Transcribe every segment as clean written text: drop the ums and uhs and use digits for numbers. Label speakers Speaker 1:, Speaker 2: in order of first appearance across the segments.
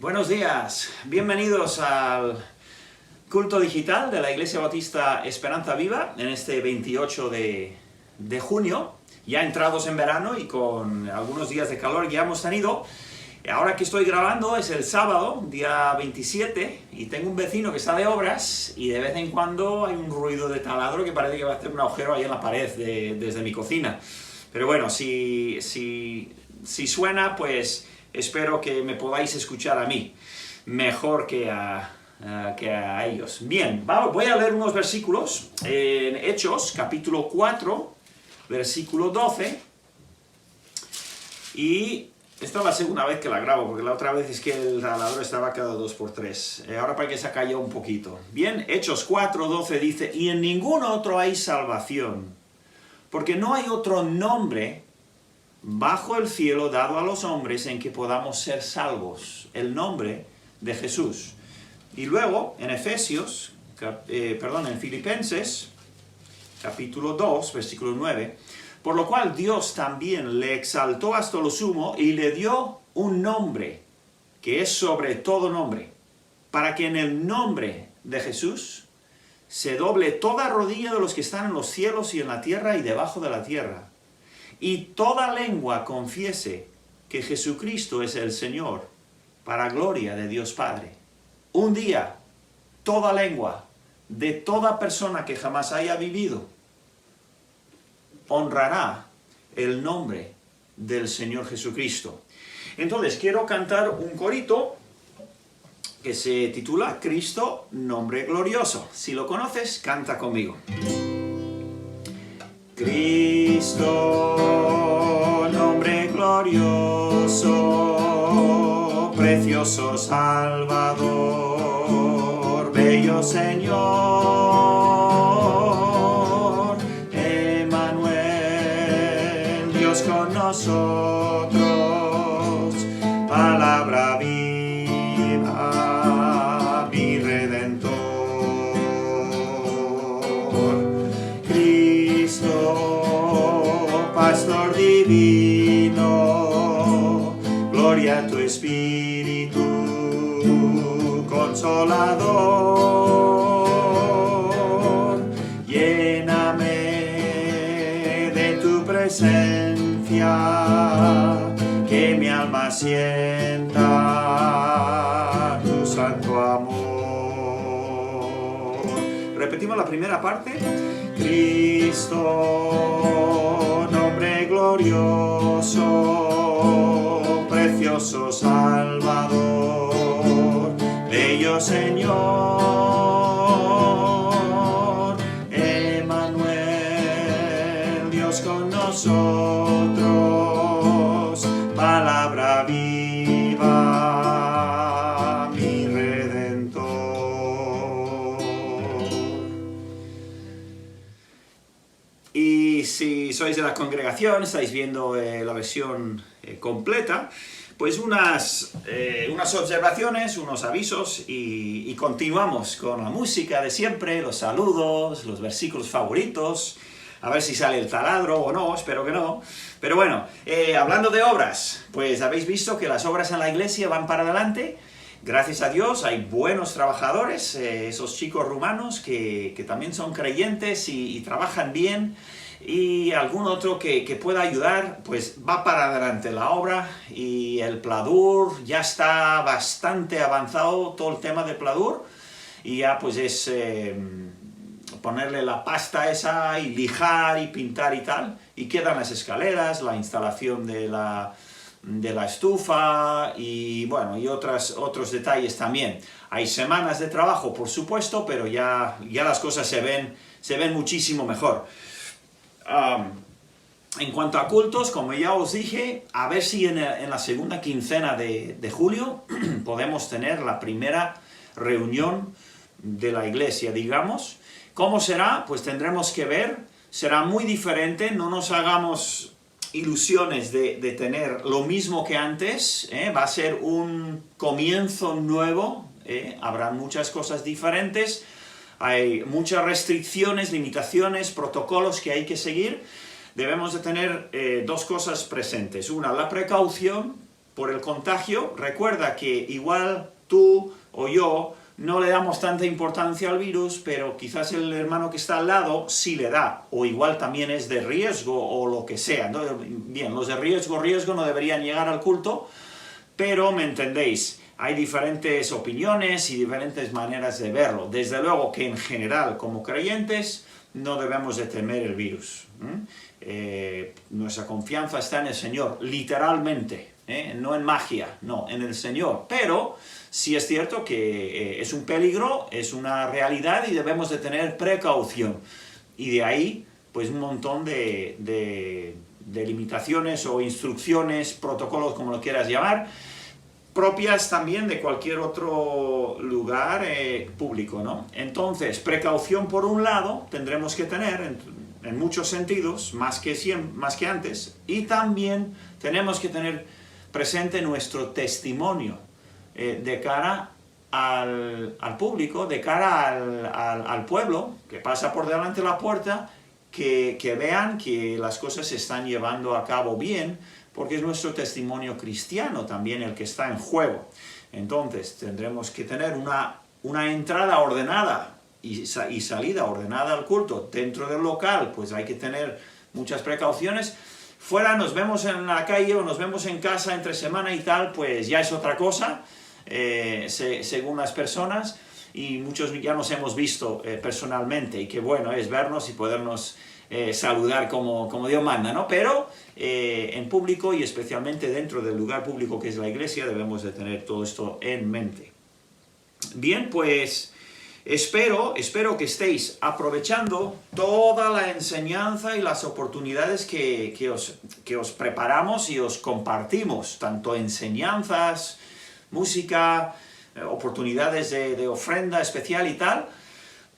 Speaker 1: Buenos días, bienvenidos al culto digital de la Iglesia Bautista Esperanza Viva en este 28 de junio, ya entrados en verano y con algunos días de calor que ya hemos tenido. Ahora que estoy grabando es el sábado, día 27, y tengo un vecino que está de obras y de vez en cuando hay un ruido de taladro que parece que va a hacer un agujero ahí en la pared desde mi cocina. Pero bueno, si suena, pues espero que me podáis escuchar a mí mejor que a ellos. Bien, voy a leer unos versículos en Hechos, capítulo 4, versículo 12. Y esta es la segunda vez que la grabo, porque la otra vez es que el taladro estaba cada 2x3. Ahora para que se cayó un poquito. Bien, Hechos 4, 12 dice: y en ningún otro hay salvación, porque no hay otro nombre bajo el cielo dado a los hombres en que podamos ser salvos, el nombre de Jesús. Y luego, en en Filipenses, capítulo 2, versículo 9, por lo cual Dios también le exaltó hasta lo sumo y le dio un nombre, que es sobre todo nombre, para que en el nombre de Jesús se doble toda rodilla de los que están en los cielos y en la tierra y debajo de la tierra, y toda lengua confiese que Jesucristo es el Señor, para gloria de Dios Padre. Un día, toda lengua, de toda persona que jamás haya vivido, honrará el nombre del Señor Jesucristo. Entonces, quiero cantar un corito que se titula Cristo, nombre glorioso. Si lo conoces, canta conmigo. Cristo, nombre glorioso, precioso Salvador, bello Señor, Emmanuel, Dios con nosotros, palabra viva, mi Redentor. Pastor divino, gloria a tu Espíritu, Consolador, lléname de tu presencia, que mi alma sienta tu santo amor. Repetimos la primera parte. Cristo, nombre glorioso, precioso Salvador, bello Señor, Emmanuel, Dios con nosotros, palabra viva, mi Redentor. Y si sois de la congregación, estáis viendo la versión completa, pues unas observaciones, unos avisos y continuamos con la música de siempre, los saludos, los versículos favoritos, a ver si sale el taladro o no, espero que no. Pero bueno, hablando de obras, pues habéis visto que las obras en la iglesia van para adelante. Gracias a Dios hay buenos trabajadores, esos chicos rumanos que también son creyentes y trabajan bien, y algún otro que pueda ayudar, pues va para adelante la obra. Y el pladur ya está bastante avanzado, todo el tema de pladur, y ya pues es ponerle la pasta esa y lijar y pintar y tal, y quedan las escaleras, la instalación de la estufa y bueno, y otros detalles también. Hay semanas de trabajo, por supuesto, pero ya las cosas se ven muchísimo mejor. En cuanto a cultos, como ya os dije, a ver si en la segunda quincena de julio podemos tener la primera reunión de la iglesia, digamos. ¿Cómo será? Pues tendremos que ver. Será muy diferente, no nos hagamos ilusiones de tener lo mismo que antes, va a ser un comienzo nuevo, habrá muchas cosas diferentes, hay muchas restricciones, limitaciones, protocolos que hay que seguir. Debemos de tener dos cosas presentes. Una, la precaución, por el contagio, recuerda que igual tú o yo no le damos tanta importancia al virus, pero quizás el hermano que está al lado sí le da, o igual también es de riesgo o lo que sea, ¿no? Bien, los de riesgo no deberían llegar al culto, pero me entendéis, hay diferentes opiniones y diferentes maneras de verlo. Desde luego que en general, como creyentes, no debemos de temer el virus. Nuestra confianza está en el Señor, literalmente, no en magia, no, en el Señor. Pero sí es cierto que es un peligro, es una realidad y debemos de tener precaución. Y de ahí, pues un montón de limitaciones o instrucciones, protocolos, como lo quieras llamar, propias también de cualquier otro lugar público, ¿no? Entonces, precaución por un lado tendremos que tener en muchos sentidos, más que antes, y también tenemos que tener presente nuestro testimonio de cara al público, de cara al pueblo que pasa por delante de la puerta, que vean que las cosas se están llevando a cabo bien, porque es nuestro testimonio cristiano también el que está en juego. Entonces tendremos que tener una entrada ordenada y salida ordenada al culto. Dentro del local pues hay que tener muchas precauciones. Fuera nos vemos en la calle o nos vemos en casa entre semana y tal, pues ya es otra cosa, según las personas, y muchos ya nos hemos visto personalmente, y qué bueno es vernos y podernos saludar como Dios manda, ¿no? Pero en público y especialmente dentro del lugar público que es la iglesia debemos de tener todo esto en mente. Bien, pues espero que estéis aprovechando toda la enseñanza y las oportunidades que os preparamos y os compartimos, tanto enseñanzas, música, oportunidades de ofrenda especial y tal,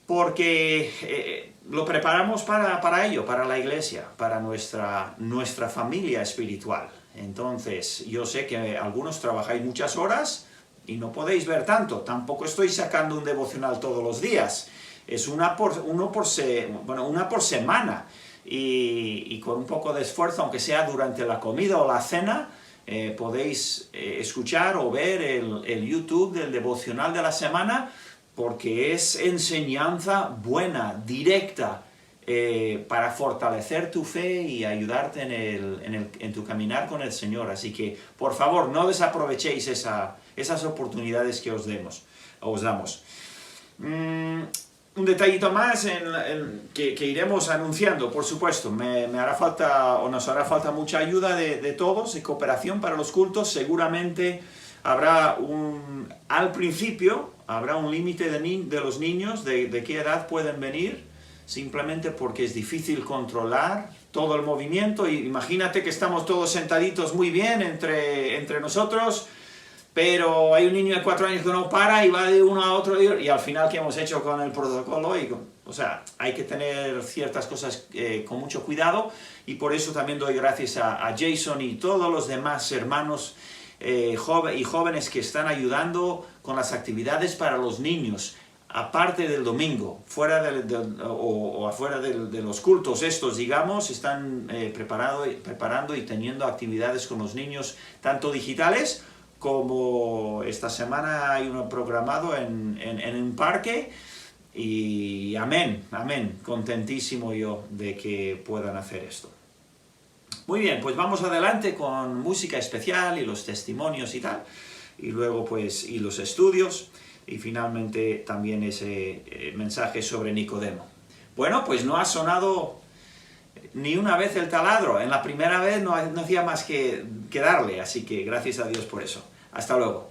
Speaker 1: porque lo preparamos para ello, para la iglesia, para nuestra familia espiritual. Entonces, yo sé que algunos trabajáis muchas horas y no podéis ver tanto. Tampoco estoy sacando un devocional todos los días. Es una por semana. Y con un poco de esfuerzo, aunque sea durante la comida o la cena, podéis escuchar o ver el YouTube del devocional de la semana, porque es enseñanza buena, directa, para fortalecer tu fe y ayudarte en tu caminar con el Señor. Así que, por favor, no desaprovechéis esas oportunidades que os damos. Un detallito más que iremos anunciando, por supuesto. Me hará falta, o nos hará falta mucha ayuda de todos, y cooperación para los cultos. Seguramente habrá al principio, habrá un límite de los niños, de qué edad pueden venir, simplemente porque es difícil controlar todo el movimiento. Y imagínate que estamos todos sentaditos muy bien entre nosotros, pero hay un niño de 4 años que no para y va de uno a otro, y al final, ¿qué hemos hecho con el protocolo? O sea, hay que tener ciertas cosas con mucho cuidado, y por eso también doy gracias a Jason y todos los demás hermanos y jóvenes que están ayudando con las actividades para los niños, aparte del domingo, fuera o afuera de los cultos estos, digamos, están preparando y teniendo actividades con los niños, tanto digitales como esta semana hay uno programado en un parque, y amén, contentísimo yo de que puedan hacer esto. Muy bien, pues vamos adelante con música especial y los testimonios y tal, y luego pues y los estudios, y finalmente también ese mensaje sobre Nicodemo. Bueno, pues no ha sonado ni una vez el taladro. En la primera vez no hacía más que darle, así que gracias a Dios por eso. Hasta luego.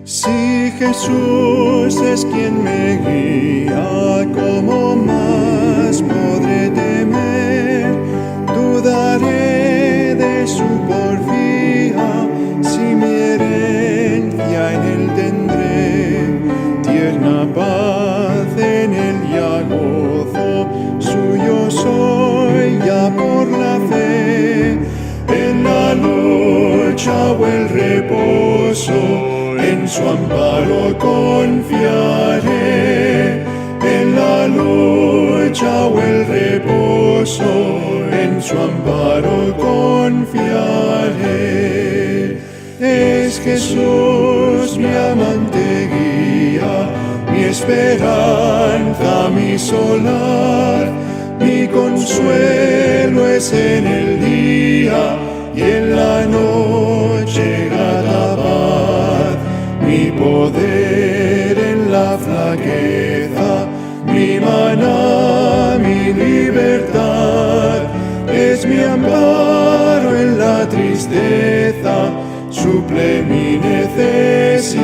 Speaker 2: Si Jesús es quien me guía, ¿cómo más podré temer? Dudaré de su porfía, si mi herencia en él tendré. Tierna paz en él ya gozo, suyo soy ya por la fe. lucha o el reposo, en su amparo confiaré. En la lucha o el reposo, en su amparo confiaré. Es Jesús mi amante guía, mi esperanza, mi solar, mi consuelo es en el día y en la noche grata paz, mi poder en la flaqueza, mi maná, mi libertad, es mi amparo en la tristeza, suple mi necesidad.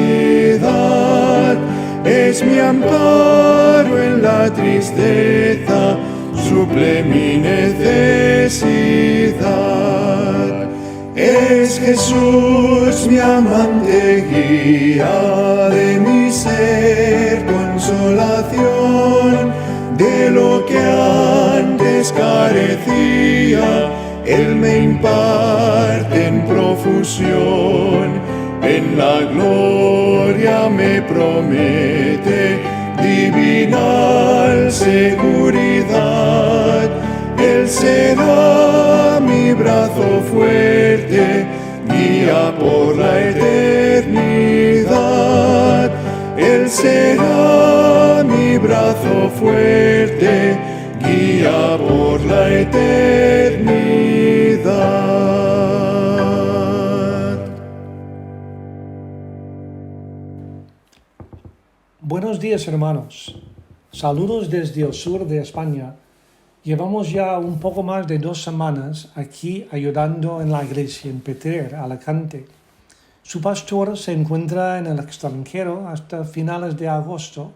Speaker 2: Es mi amparo en la tristeza, suple mi necesidad. Es Jesús mi amante guía, de mi ser consolación, de lo que antes carecía, Él me imparte en profusión. En la gloria me promete divina seguridad. Él será mi brazo fuerte, guía por la eternidad. Él será mi brazo fuerte, guía por la eternidad.
Speaker 3: Buenos días, hermanos. Saludos desde el sur de España. Llevamos ya un poco más de 2 semanas aquí ayudando en la iglesia en Petrer, Alicante. Su pastor se encuentra en el extranjero hasta finales de agosto.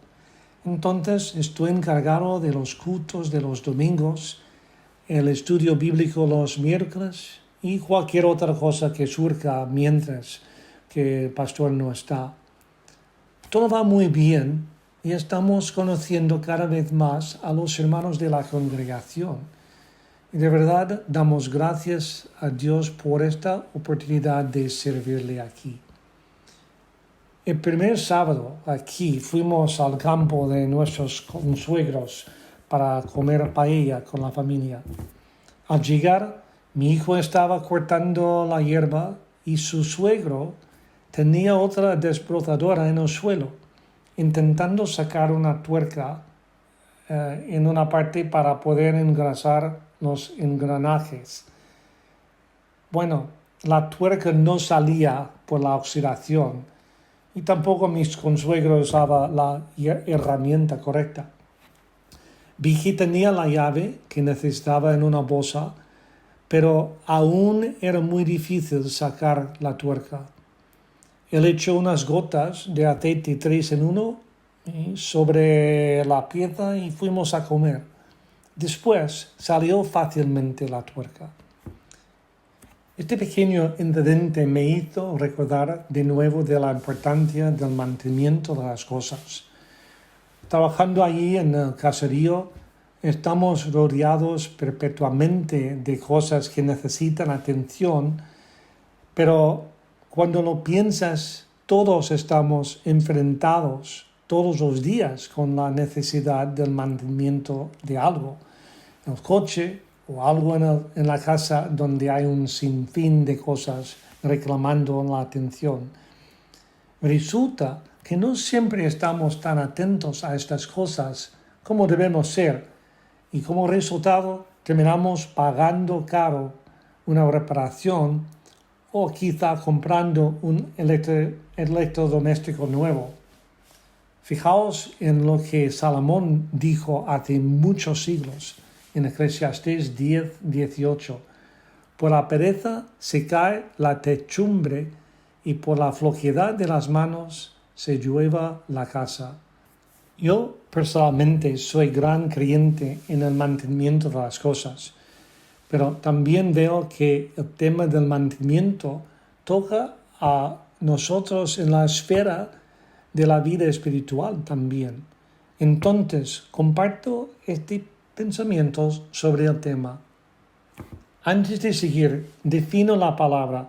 Speaker 3: Entonces estoy encargado de los cultos de los domingos, el estudio bíblico los miércoles y cualquier otra cosa que surja mientras que el pastor no está. Todo va muy bien y estamos conociendo cada vez más a los hermanos de la congregación. Y de verdad damos gracias a Dios por esta oportunidad de servirle aquí. El primer sábado aquí fuimos al campo de nuestros consuegros para comer paella con la familia. Al llegar, mi hijo estaba cortando la hierba y su suegro tenía otra desbrozadora en el suelo, intentando sacar una tuerca en una parte para poder engrasar los engranajes. Bueno, la tuerca no salía por la oxidación y tampoco mis consuegros usaban la herramienta correcta. Vi que tenía la llave que necesitaba en una bolsa, pero aún era muy difícil sacar la tuerca. Él echó unas gotas de aceite 3 en 1 sobre la pieza y fuimos a comer. Después salió fácilmente la tuerca. Este pequeño incidente me hizo recordar de nuevo de la importancia del mantenimiento de las cosas. Trabajando allí en el caserío, estamos rodeados perpetuamente de cosas que necesitan atención, pero cuando lo piensas, todos estamos enfrentados todos los días con la necesidad del mantenimiento de algo. El coche o algo en la casa donde hay un sinfín de cosas reclamando la atención. Resulta que no siempre estamos tan atentos a estas cosas como debemos ser y como resultado terminamos pagando caro una reparación o quizá comprando un electrodoméstico nuevo. Fijaos en lo que Salomón dijo hace muchos siglos en Eclesiastés 10:18. Por la pereza se cae la techumbre y por la flojedad de las manos se llueva la casa. Yo personalmente soy gran creyente en el mantenimiento de las cosas, pero también veo que el tema del mantenimiento toca a nosotros en la esfera de la vida espiritual también. Entonces, comparto pensamientos sobre el tema. Antes de seguir, defino la palabra.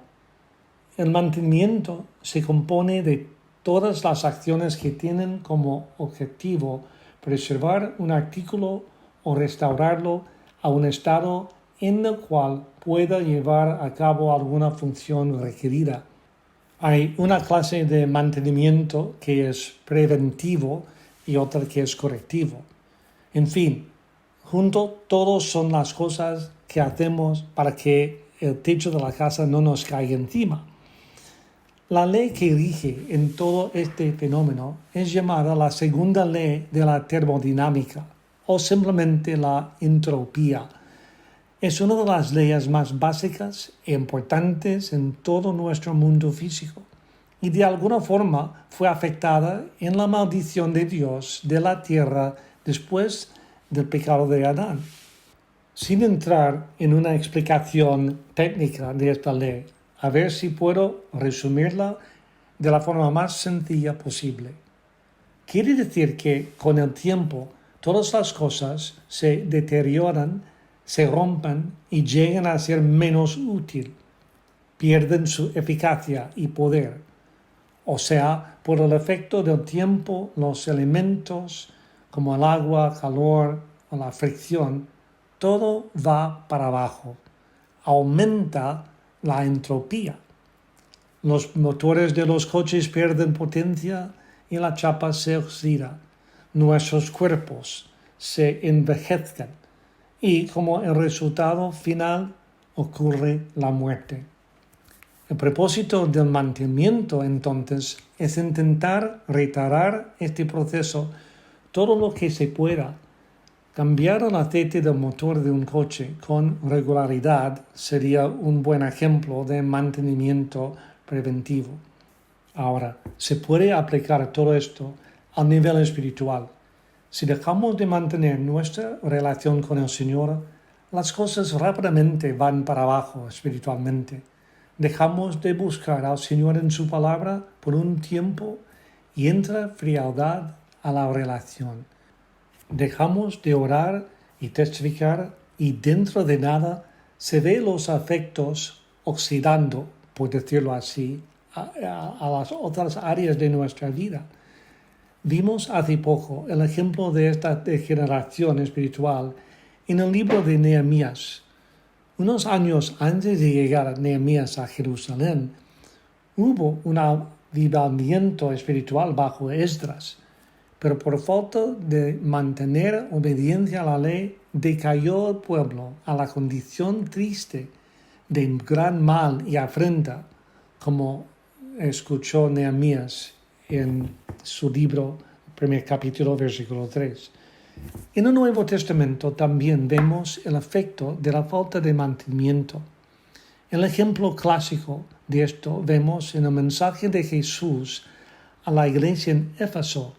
Speaker 3: el mantenimiento se compone de todas las acciones que tienen como objetivo preservar un artículo o restaurarlo a un estado en el cual pueda llevar a cabo alguna función requerida. Hay una clase de mantenimiento que es preventivo y otra que es correctivo. En fin, junto todos son las cosas que hacemos para que el techo de la casa no nos caiga encima. La ley que rige en todo este fenómeno es llamada la segunda ley de la termodinámica o simplemente la entropía. Es una de las leyes más básicas e importantes en todo nuestro mundo físico y de alguna forma fue afectada en la maldición de Dios de la tierra después del pecado de Adán. Sin entrar en una explicación técnica de esta ley, a ver si puedo resumirla de la forma más sencilla posible. Quiere decir que con el tiempo todas las cosas se deterioran, se rompen y llegan a ser menos útil, pierden su eficacia y poder. O sea, por el efecto del tiempo, los elementos como el agua, calor o la fricción, todo va para abajo. Aumenta la entropía. Los motores de los coches pierden potencia y la chapa se oxida. Nuestros cuerpos se envejecen y como el resultado final ocurre la muerte. El propósito del mantenimiento entonces es intentar retardar este proceso todo lo que se pueda. Cambiar el aceite del motor de un coche con regularidad sería un buen ejemplo de mantenimiento preventivo. Ahora, se puede aplicar todo esto al nivel espiritual. Si dejamos de mantener nuestra relación con el Señor, las cosas rápidamente van para abajo espiritualmente. Dejamos de buscar al Señor en su palabra por un tiempo y entra frialdad a la relación. Dejamos de orar y testificar y dentro de nada se ve los afectos oxidando, por decirlo así, a las otras áreas de nuestra vida. Vimos hace poco el ejemplo de esta degeneración espiritual en el libro de Nehemías. Unos años antes de llegar Nehemías a Jerusalén, hubo un avivamiento espiritual bajo Esdras, pero por falta de mantener obediencia a la ley, decayó el pueblo a la condición triste de gran mal y afrenta, como escuchó Nehemías en su libro, primer capítulo, versículo 3. En el Nuevo Testamento también vemos el efecto de la falta de mantenimiento. El ejemplo clásico de esto vemos en el mensaje de Jesús a la iglesia en Éfeso.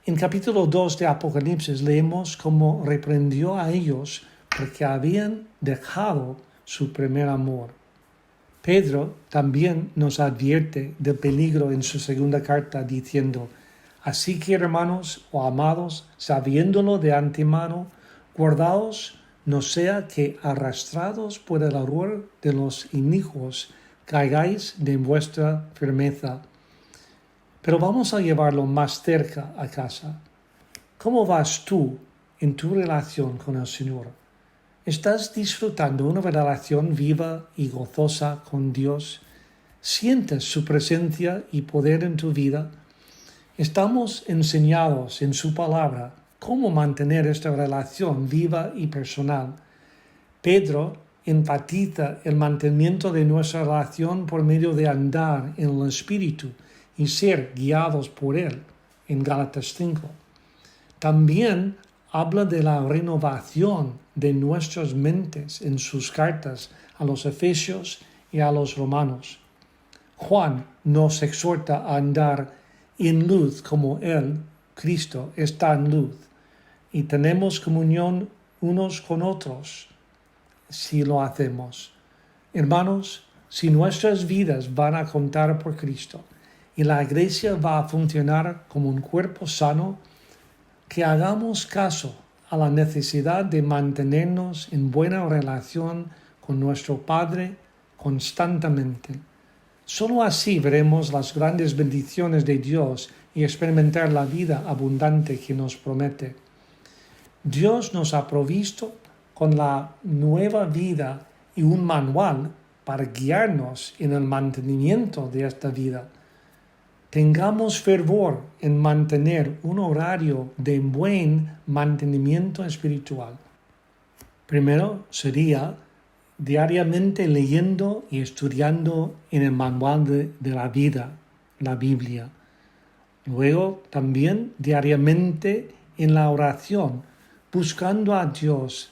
Speaker 3: En capítulo 2 de Apocalipsis leemos cómo reprendió a ellos porque habían dejado su primer amor. Pedro también nos advierte del peligro en su segunda carta diciendo: así que, hermanos o amados, sabiéndolo de antemano, guardaos, no sea que arrastrados por el error de los inicuos, caigáis de vuestra firmeza. Pero vamos a llevarlo más cerca a casa. ¿Cómo vas tú en tu relación con el Señor? ¿Estás disfrutando una relación viva y gozosa con Dios? ¿Sientes su presencia y poder en tu vida? Estamos enseñados en su palabra cómo mantener esta relación viva y personal. Pedro enfatiza el mantenimiento de nuestra relación por medio de andar en el Espíritu y ser guiados por Él, en Gálatas 5. También habla de la renovación de nuestras mentes en sus cartas a los Efesios y a los Romanos. Juan nos exhorta a andar en luz como Él, Cristo, está en luz, y tenemos comunión unos con otros si lo hacemos. Hermanos, si nuestras vidas van a contar por Cristo y la iglesia va a funcionar como un cuerpo sano, que hagamos caso a la necesidad de mantenernos en buena relación con nuestro Padre constantemente. Solo así veremos las grandes bendiciones de Dios y experimentar la vida abundante que nos promete. Dios nos ha provisto con la nueva vida y un manual para guiarnos en el mantenimiento de esta vida. Tengamos fervor en mantener un horario de buen mantenimiento espiritual. Primero sería diariamente leyendo y estudiando en el manual de la vida, la Biblia. Luego también diariamente en la oración, buscando a Dios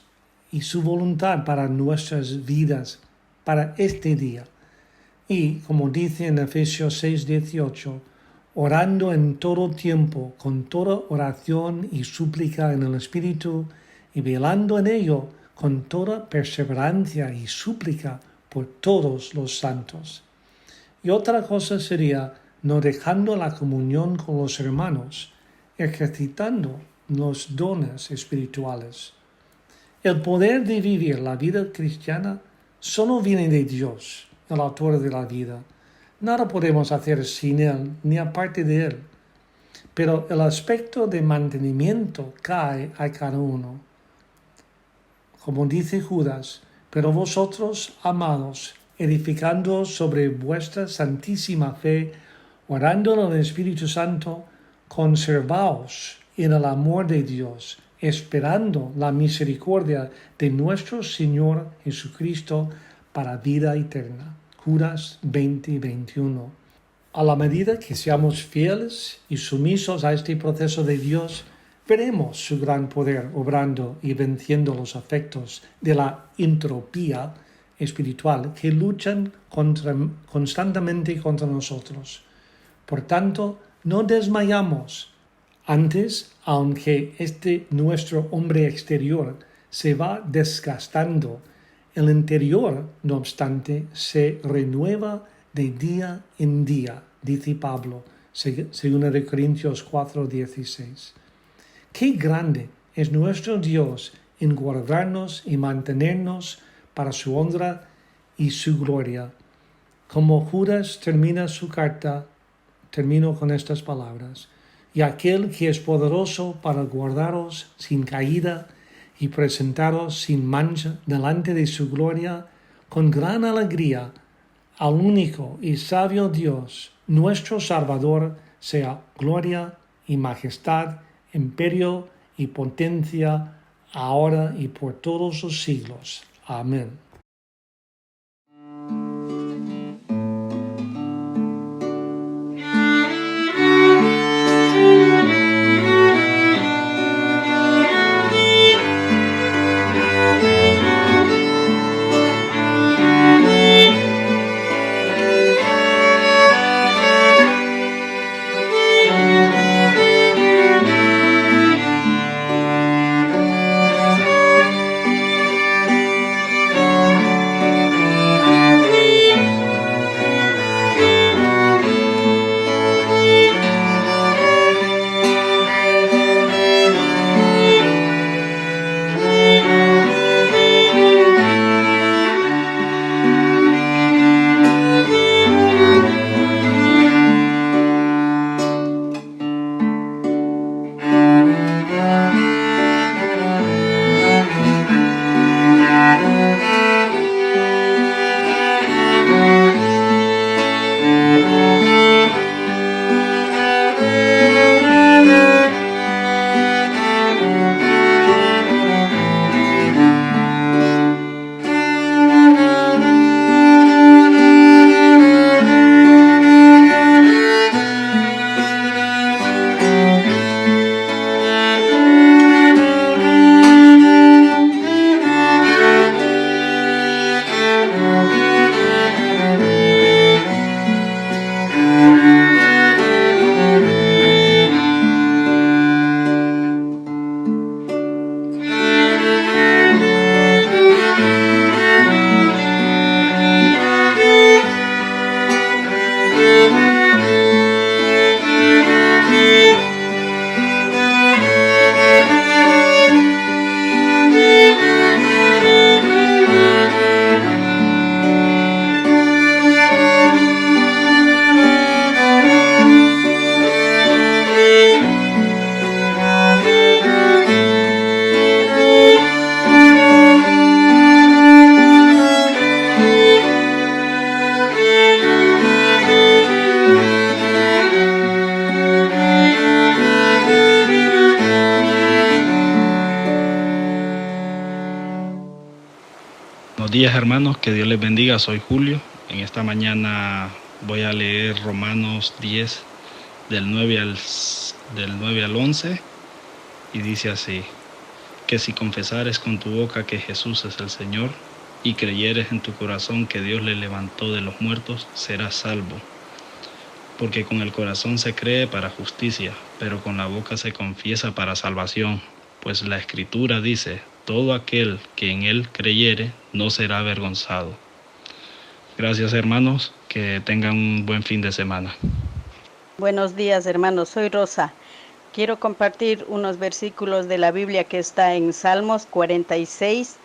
Speaker 3: y su voluntad para nuestras vidas, para este día. Y, como dice en Efesios 6:18, orando en todo tiempo, con toda oración y súplica en el Espíritu, y velando en ello con toda perseverancia y súplica por todos los santos. Y otra cosa sería no dejando la comunión con los hermanos, ejercitando los dones espirituales. El poder de vivir la vida cristiana solo viene de Dios, el autor de la vida. Nada podemos hacer sin Él, ni aparte de Él. Pero el aspecto de mantenimiento cae a cada uno. Como dice Judas, pero vosotros, amados, edificando sobre vuestra santísima fe, orando en el Espíritu Santo, conservaos en el amor de Dios, esperando la misericordia de nuestro Señor Jesucristo para vida eterna. Judas 20:21. A la medida que seamos fieles y sumisos a este proceso de Dios, veremos su gran poder obrando y venciendo los efectos de la entropía espiritual que luchan constantemente contra nosotros. Por tanto, no desmayamos. Antes, aunque nuestro hombre exterior se va desgastando, el interior, no obstante, se renueva de día en día, dice Pablo, según de Corintios 4:16. ¡Qué grande es nuestro Dios en guardarnos y mantenernos para su honra y su gloria! Como Judas termina su carta, termino con estas palabras. Y aquel que es poderoso para guardaros sin caída y presentaros sin mancha delante de su gloria, con gran alegría, al único y sabio Dios, nuestro Salvador, sea gloria y majestad, imperio y potencia, ahora y por todos los siglos. Amén.
Speaker 4: Buenos días, hermanos, que Dios les bendiga. Soy Julio. En esta mañana voy a leer Romanos 10 del 9 al 11 y dice así: que si confesares con tu boca que Jesús es el Señor y creyeres en tu corazón que Dios le levantó de los muertos, serás salvo. Porque con el corazón se cree para justicia, pero con la boca se confiesa para salvación. Pues la Escritura dice: todo aquel que en Él creyere no será avergonzado. Gracias, hermanos, que tengan un buen fin de semana.
Speaker 5: Buenos días, hermanos, soy Rosa. Quiero compartir unos versículos de la Biblia que está en Salmos 46,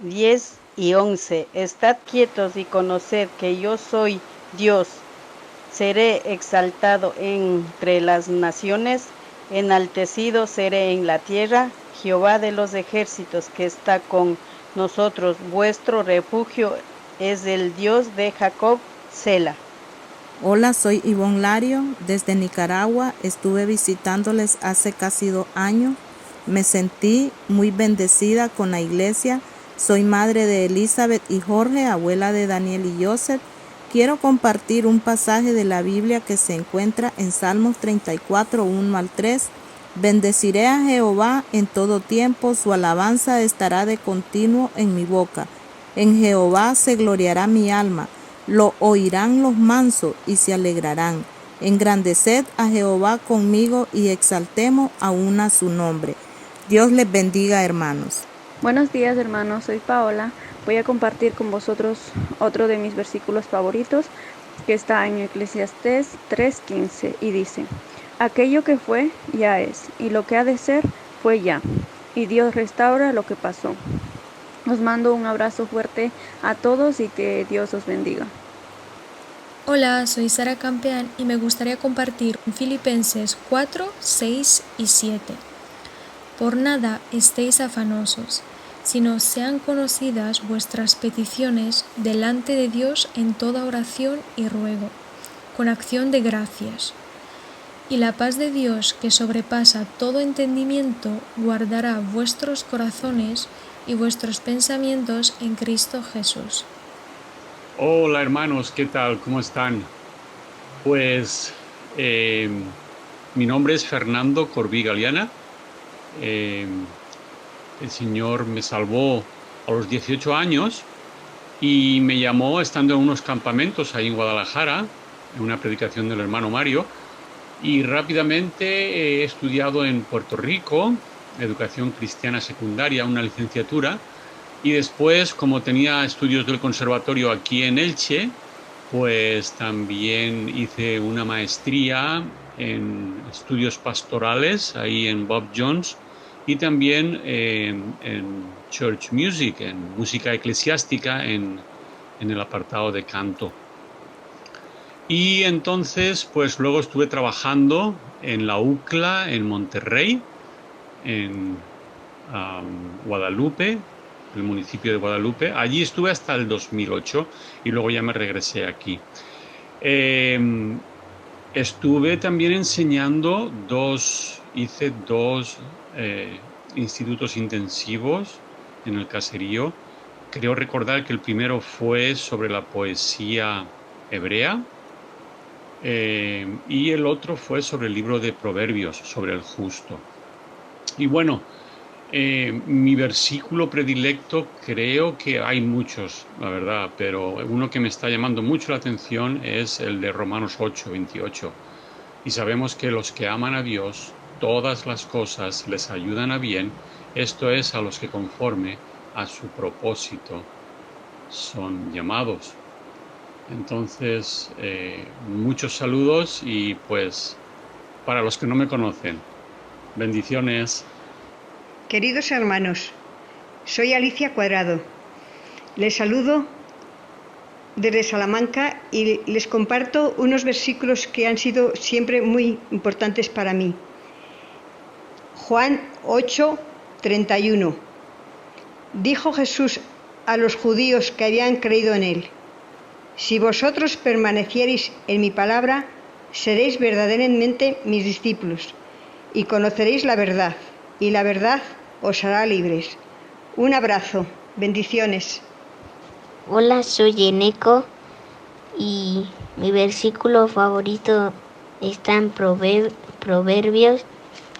Speaker 5: 10 y 11. Estad quietos y conoced que yo soy Dios. Seré exaltado entre las naciones, enaltecido seré en la tierra. Jehová de los ejércitos que está con nosotros, vuestro refugio es el Dios de Jacob, Sela.
Speaker 6: Hola, soy Ivonne Lario, desde Nicaragua. Estuve visitándoles hace casi 2 años. Me sentí muy bendecida con la iglesia. Soy madre de Elizabeth y Jorge, abuela de Daniel y Joseph. Quiero compartir un pasaje de la Biblia que se encuentra en Salmos 34, 1 al 3. Bendeciré a Jehová en todo tiempo, su alabanza estará de continuo en mi boca. En Jehová se gloriará mi alma. Lo oirán los mansos y se alegrarán. Engrandeced a Jehová conmigo y exaltemos aún a su nombre. Dios les bendiga, hermanos.
Speaker 7: Buenos días, hermanos, soy Paola. Voy a compartir con vosotros otro de mis versículos favoritos que está en Eclesiastés 3:15 y dice: aquello que fue, ya es, y lo que ha de ser, fue ya, y Dios restaura lo que pasó. Os mando un abrazo fuerte a todos y que Dios os bendiga.
Speaker 8: Hola, soy Sara Campeán y me gustaría compartir Filipenses 4, 6 y 7. Por nada estéis afanosos, sino sean conocidas vuestras peticiones delante de Dios en toda oración y ruego, con acción de gracias. Y la paz de Dios, que sobrepasa todo entendimiento, guardará vuestros corazones y vuestros pensamientos en Cristo Jesús.
Speaker 9: Hola, hermanos, ¿qué tal? ¿Cómo están? Pues mi nombre es Fernando Corbí Galeana. El Señor me salvó a los 18 años y me llamó estando en unos campamentos ahí en Guadalajara, en una predicación del hermano Mario, y rápidamente he estudiado en Puerto Rico, educación cristiana secundaria, una licenciatura, y después, como tenía estudios del conservatorio aquí en Elche, pues también hice una maestría en estudios pastorales ahí en Bob Jones y también en Church Music, en música eclesiástica en el apartado de canto. Y entonces, pues luego estuve trabajando en la UCLA en Monterrey, en Guadalupe, el municipio de Guadalupe. Allí estuve hasta el 2008 y luego ya me regresé aquí. Estuve también enseñando hice dos institutos intensivos en el caserío. Creo recordar que el primero fue sobre la poesía hebrea y el otro fue sobre el libro de Proverbios, sobre el justo. Y bueno, mi versículo predilecto, creo que hay muchos, la verdad, pero uno que me está llamando mucho la atención es el de Romanos 8:28. Y sabemos que los que aman a Dios, todas las cosas les ayudan a bien, esto es, a los que conforme a su propósito son llamados. Entonces, muchos saludos y pues para los que no me conocen, bendiciones.
Speaker 10: Queridos hermanos, soy Alicia Cuadrado. Les saludo desde Salamanca y les comparto unos versículos que han sido siempre muy importantes para mí. Juan 8:31. Dijo Jesús a los judíos que habían creído en él: si vosotros permaneciereis en mi palabra, seréis verdaderamente mis discípulos y conoceréis la verdad, y la verdad os hará libres. Un abrazo, bendiciones.
Speaker 11: Hola, soy Eneco y mi versículo favorito está en Proverbios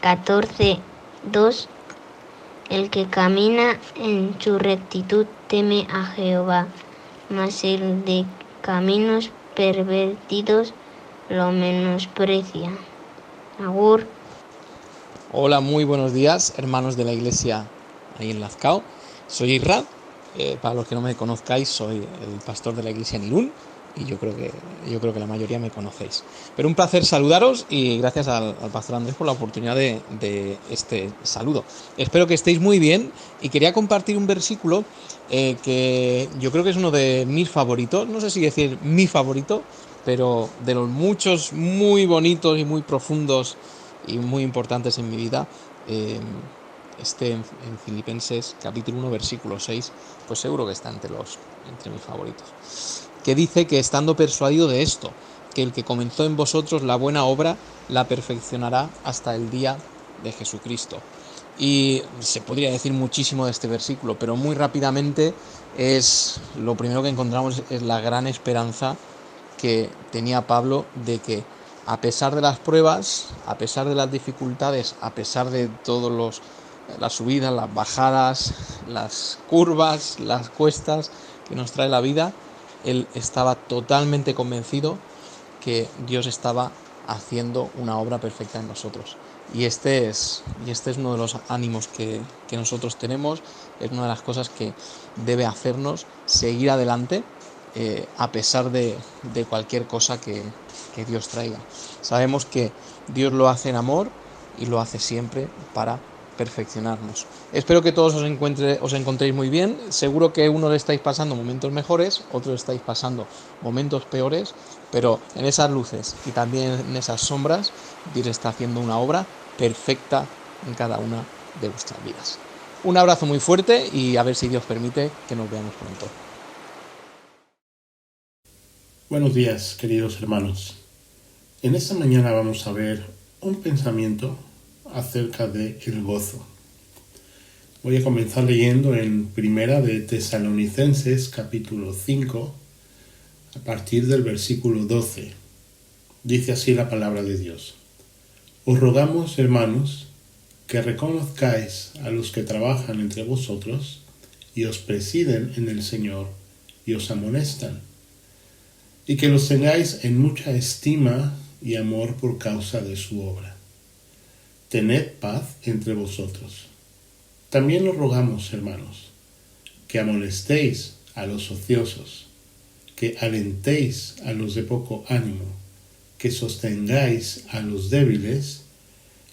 Speaker 11: 14:2. El que camina en su rectitud teme a Jehová, mas el de caminos pervertidos lo menosprecia. Agur.
Speaker 12: Hola, muy buenos días, hermanos de la iglesia ahí en Lazcao. Soy Irrad. Para los que no me conozcáis, soy el pastor de la iglesia en Irún y yo creo que la mayoría me conocéis. Pero un placer saludaros y gracias al pastor Andrés por la oportunidad de este saludo. Espero que estéis muy bien y quería compartir un versículo que yo creo que es uno de mis favoritos, no sé si decir mi favorito, pero de los muchos muy bonitos y muy profundos y muy importantes en mi vida. En Filipenses capítulo 1 versículo 6, pues seguro que está entre mis favoritos, que dice que estando persuadido de esto, que el que comenzó en vosotros la buena obra la perfeccionará hasta el día de Jesucristo. Y se podría decir muchísimo de este versículo, pero muy rápidamente es lo primero que encontramos, es la gran esperanza que tenía Pablo de que a pesar de las pruebas, a pesar de las dificultades, a pesar de todos las subidas, las bajadas, las curvas, las cuestas que nos trae la vida, él estaba totalmente convencido que Dios estaba haciendo una obra perfecta en nosotros. Y este es uno de los ánimos que nosotros tenemos, es una de las cosas que debe hacernos seguir adelante a pesar de cualquier cosa que Dios traiga. Sabemos que Dios lo hace en amor y lo hace siempre para perfeccionarnos. Espero que todos os encontréis muy bien. Seguro que unos estáis pasando momentos mejores, otros estáis pasando momentos peores, pero en esas luces y también en esas sombras, Dios está haciendo una obra perfecta en cada una de vuestras vidas. Un abrazo muy fuerte y a ver si Dios permite que nos veamos pronto.
Speaker 13: Buenos días, queridos hermanos. En esta mañana vamos a ver un pensamiento acerca de el gozo. Voy a comenzar leyendo en Primera de Tesalonicenses, capítulo 5, a partir del versículo 12. Dice así la palabra de Dios. Os rogamos, hermanos, que reconozcáis a los que trabajan entre vosotros y os presiden en el Señor y os amonestan, y que los tengáis en mucha estima y amor por causa de su obra. Tened paz entre vosotros. También os rogamos, hermanos, que amonestéis a los ociosos, que alentéis a los de poco ánimo, que sostengáis a los débiles,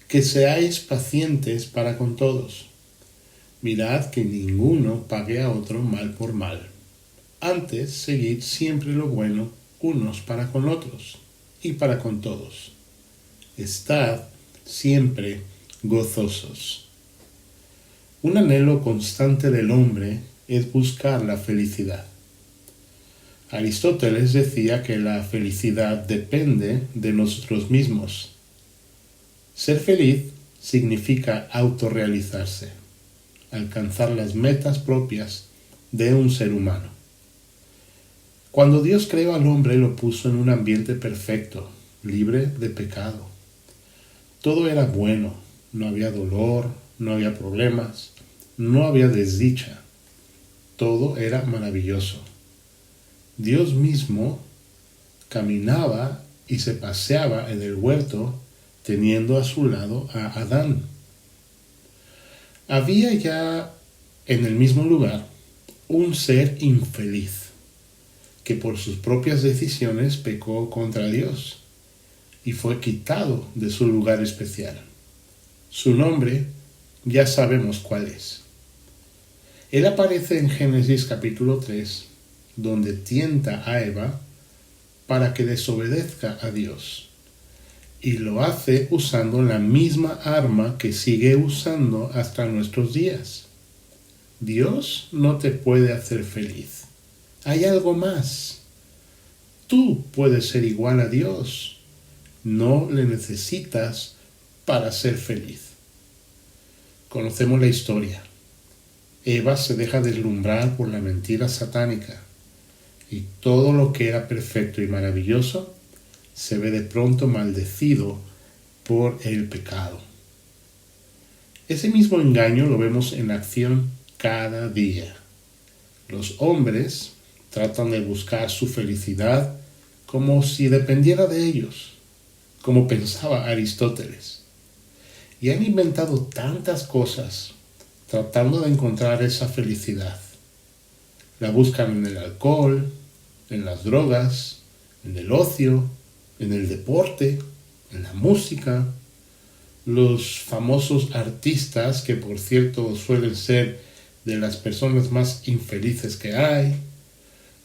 Speaker 13: que seáis pacientes para con todos. Mirad que ninguno pague a otro mal por mal. Antes, seguid siempre lo bueno unos para con otros y para con todos. Estad siempre gozosos. Un anhelo constante del hombre es buscar la felicidad. Aristóteles decía que la felicidad depende de nosotros mismos. Ser feliz significa autorrealizarse, alcanzar las metas propias de un ser humano. Cuando Dios creó al hombre, lo puso en un ambiente perfecto, libre de pecado. Todo era bueno, no había dolor, no había problemas, no había desdicha. Todo era maravilloso. Dios mismo caminaba y se paseaba en el huerto teniendo a su lado a Adán. Había ya en el mismo lugar un ser infeliz que por sus propias decisiones pecó contra Dios y fue quitado de su lugar especial. Su nombre ya sabemos cuál es. Él aparece en Génesis capítulo 3, donde tienta a Eva para que desobedezca a Dios. Y lo hace usando la misma arma que sigue usando hasta nuestros días. Dios no te puede hacer feliz. Hay algo más. Tú puedes ser igual a Dios. No le necesitas para ser feliz. Conocemos la historia. Eva se deja deslumbrar por la mentira satánica y todo lo que era perfecto y maravilloso se ve de pronto maldecido por el pecado. Ese mismo engaño lo vemos en acción cada día. Los hombres tratan de buscar su felicidad como si dependiera de ellos, como pensaba Aristóteles. Y han inventado tantas cosas tratando de encontrar esa felicidad. La buscan en el alcohol, en las drogas, en el ocio, en el deporte, en la música. Los famosos artistas, que por cierto suelen ser de las personas más infelices que hay,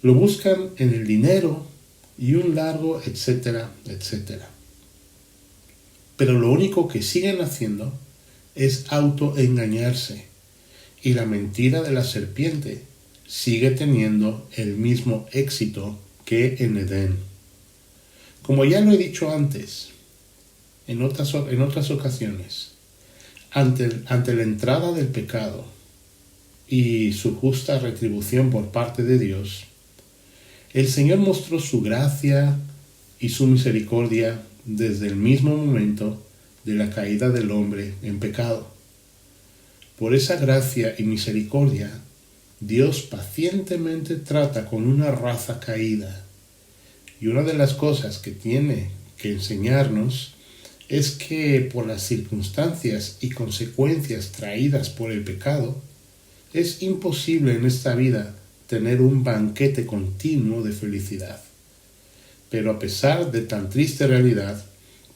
Speaker 13: lo buscan en el dinero y un largo etcétera, etcétera. Pero lo único que siguen haciendo es autoengañarse, y la mentira de la serpiente sigue teniendo el mismo éxito que en Edén. Como ya lo he dicho antes, en otras ocasiones, ante la entrada del pecado y su justa retribución por parte de Dios, el Señor mostró su gracia y su misericordia desde el mismo momento de la caída del hombre en pecado. Por esa gracia y misericordia, Dios pacientemente trata con una raza caída. Y una de las cosas que tiene que enseñarnos es que por las circunstancias y consecuencias traídas por el pecado, es imposible en esta vida tener un banquete continuo de felicidad. Pero a pesar de tan triste realidad,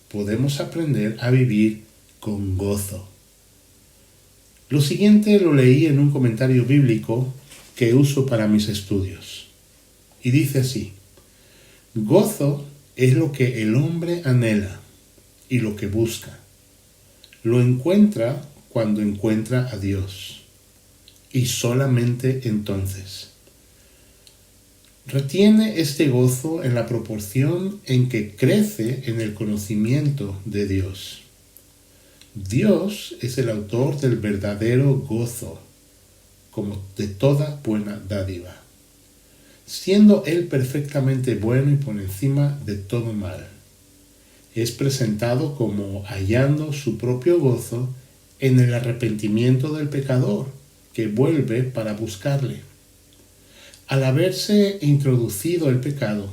Speaker 13: podemos aprender a vivir con gozo. Lo siguiente lo leí en un comentario bíblico que uso para mis estudios. Y dice así: gozo es lo que el hombre anhela y lo que busca. Lo encuentra cuando encuentra a Dios. Y solamente entonces. Retiene este gozo en la proporción en que crece en el conocimiento de Dios. Dios es el autor del verdadero gozo, como de toda buena dádiva, siendo Él perfectamente bueno y por encima de todo mal. Es presentado como hallando su propio gozo en el arrepentimiento del pecador, que vuelve para buscarle. Al haberse introducido el pecado,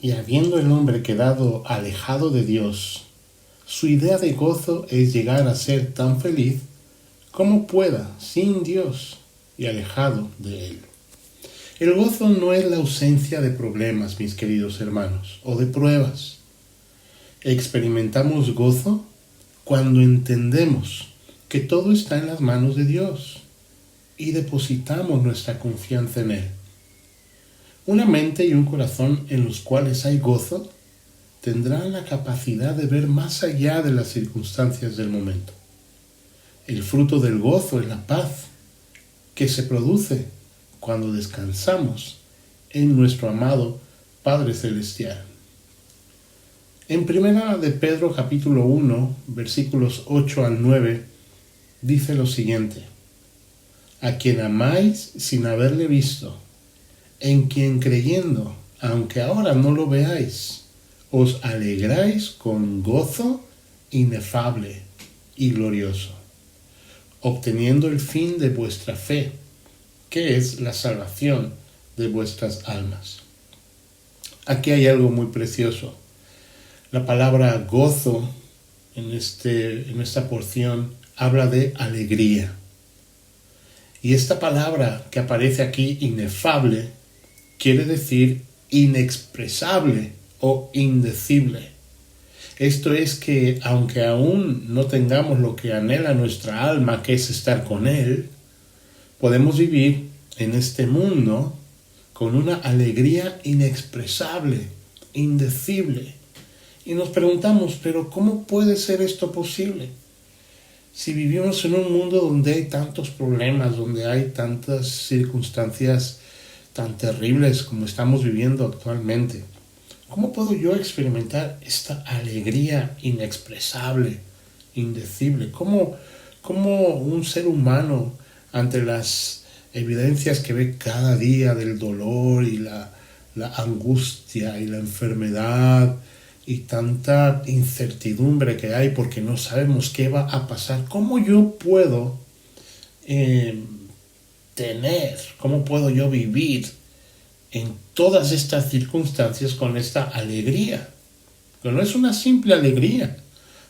Speaker 13: y habiendo el hombre quedado alejado de Dios, su idea de gozo es llegar a ser tan feliz como pueda sin Dios y alejado de Él. El gozo no es la ausencia de problemas, mis queridos hermanos, o de pruebas. Experimentamos gozo cuando entendemos que todo está en las manos de Dios y depositamos nuestra confianza en Él. Una mente y un corazón en los cuales hay gozo tendrán la capacidad de ver más allá de las circunstancias del momento. El fruto del gozo es la paz que se produce cuando descansamos en nuestro amado Padre Celestial. En 1 de Pedro capítulo 1, versículos 8 al 9, dice lo siguiente: a quien amáis sin haberle visto, en quien creyendo, aunque ahora no lo veáis, os alegráis con gozo inefable y glorioso, obteniendo el fin de vuestra fe, que es la salvación de vuestras almas. Aquí hay algo muy precioso. La palabra gozo en esta porción habla de alegría. Y esta palabra que aparece aquí, inefable, quiere decir inexpresable o indecible. Esto es que aunque aún no tengamos lo que anhela nuestra alma, que es estar con Él, podemos vivir en este mundo con una alegría inexpresable, indecible. Y nos preguntamos, ¿pero cómo puede ser esto posible? Si vivimos en un mundo donde hay tantos problemas, donde hay tantas circunstancias tan terribles como estamos viviendo actualmente, ¿cómo puedo yo experimentar esta alegría inexpresable, indecible? ¿Cómo un ser humano ante las evidencias que ve cada día del dolor y la angustia y la enfermedad y tanta incertidumbre que hay porque no sabemos qué va a pasar. ¿Cómo yo puedo cómo puedo yo vivir en todas estas circunstancias con esta alegría? Pero no es una simple alegría.